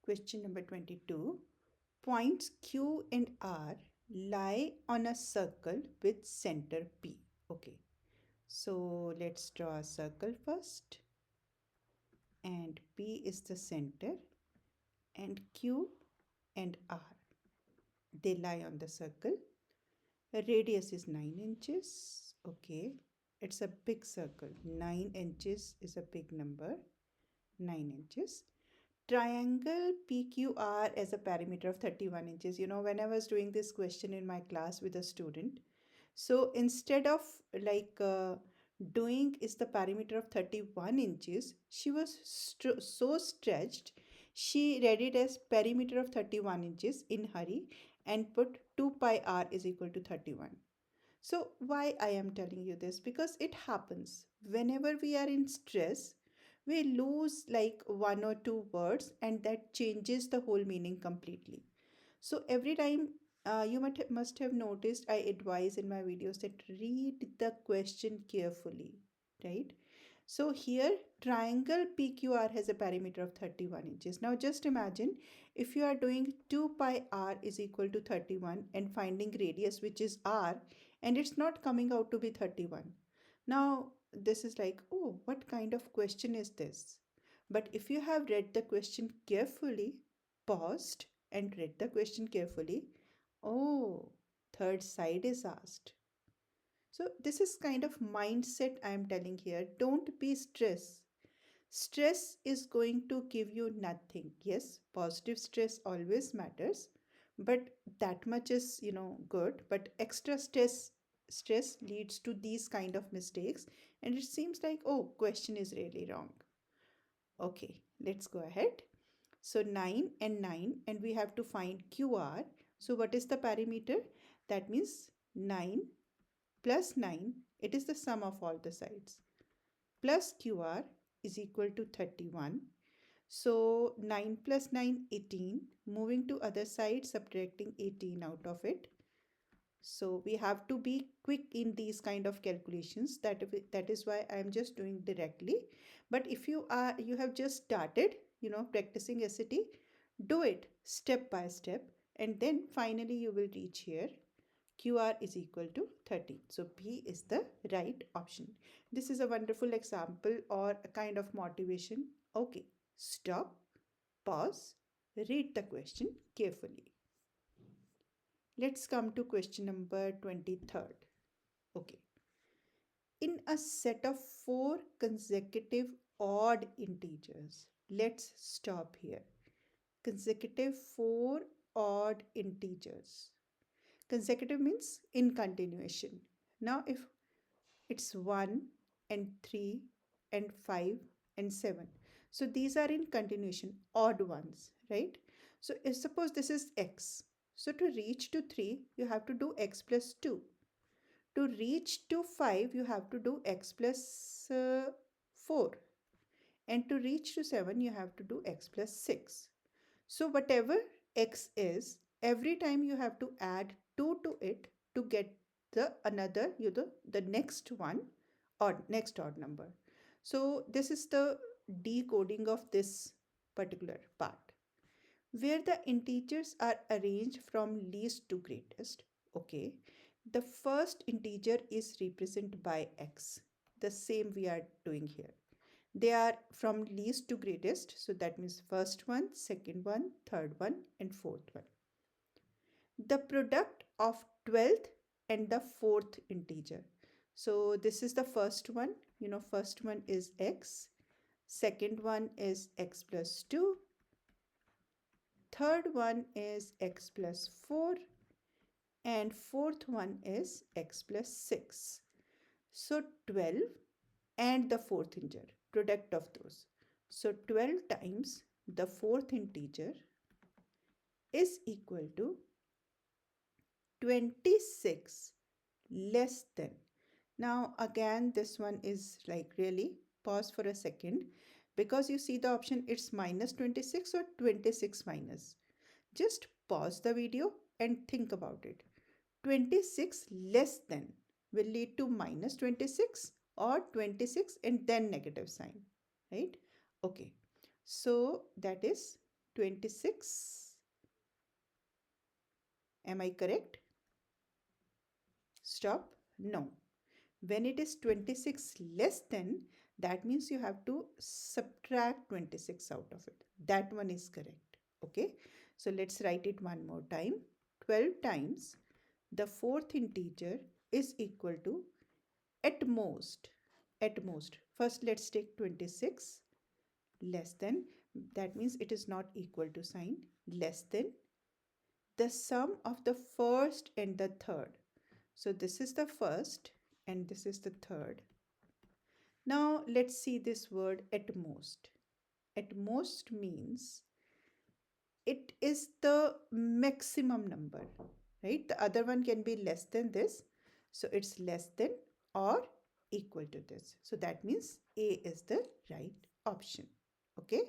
Question number 22. Points Q and R lie on a circle with center P. Okay, so let's draw a circle first. And P is the center. And Q and R, they lie on the circle. The radius is 9 inches. Okay, it's a big circle. 9 inches is a big number. 9 inches. Triangle PQR as a perimeter of 31 inches. You know, when I was doing this question in my class with a student, so instead of doing is the perimeter of 31 inches, she was so stretched, she read it as perimeter of 31 inches in hurry and put 2 pi r is equal to 31. So why I am telling you this? Because it happens whenever we are in stress, we lose like one or two words and that changes the whole meaning completely. So every time you must have noticed, I advise in my videos that read the question carefully, right? So here triangle PQR has a perimeter of 31 inches. Now just imagine if you are doing 2 pi r is equal to 31 and finding radius which is r and it's not coming out to be 31. Now this is like, oh, what kind of question is this? But if you have read the question carefully, paused and read the question carefully, oh, third side is asked. So this is kind of mindset I am telling here. Don't be stressed. Stress is going to give you nothing. Yes, positive stress always matters, but that much is, good. But extra stress leads to these kind of mistakes, and it seems like, oh, question is really wrong. Okay, let's go ahead. So 9 and 9, and we have to find QR. So what is the perimeter? That means 9 plus 9, it is the sum of all the sides, plus QR is equal to 31. So 9 plus 9, 18. Moving to other side, subtracting 18 out of it. So we have to be quick in these kind of calculations. That is why I am just doing directly. But if you have just started, practicing SAT, do it step by step, and then finally you will reach here. QR is equal to 30. So B is the right option. This is a wonderful example or a kind of motivation. Okay, stop, pause, read the question carefully. Let's come to question number 23rd. Okay. In a set of 4 consecutive odd integers, let's stop here. Consecutive 4 odd integers. Consecutive means in continuation. Now if it's 1 and 3 and 5 and 7. So these are in continuation, odd ones, right? So if suppose this is x. So to reach to 3, you have to do x plus 2. To reach to 5, you have to do x plus 4. And to reach to 7, you have to do x plus 6. So whatever x is, every time you have to add 2 to it to get the another, the next one or next odd number. So this is the decoding of this particular part, where the integers are arranged from least to greatest. Okay, the first integer is represented by x. The same we are doing here. They are from least to greatest. So that means first one, second one, third one, and fourth one. The product of 12th and the fourth integer. So this is the first one. First one is x. Second one is x plus 2. Third one is x plus 4. And fourth one is x plus 6. So 12 and the fourth integer, product of those. So 12 times the fourth integer is equal to 26 less than. Now again, this one is like really, pause for a second, because you see the option, it's minus 26 or 26 minus. Just pause the video and think about it. 26 less than will lead to minus 26 or 26 and then negative sign, right? Okay, so that is 26. Am I correct? Stop? No. When it is 26 less than, that means you have to subtract 26 out of it. That one is correct. Okay. So let's write it one more time. 12 times the fourth integer is equal to, at most, first let's take 26 less than, that means it is not equal to sign, less than the sum of the first and the third. So this is the first and this is the third. Now let's see this word at most. At most means it is the maximum number, right? The other one can be less than this. So it's less than or equal to this. So that means A is the right option. Okay.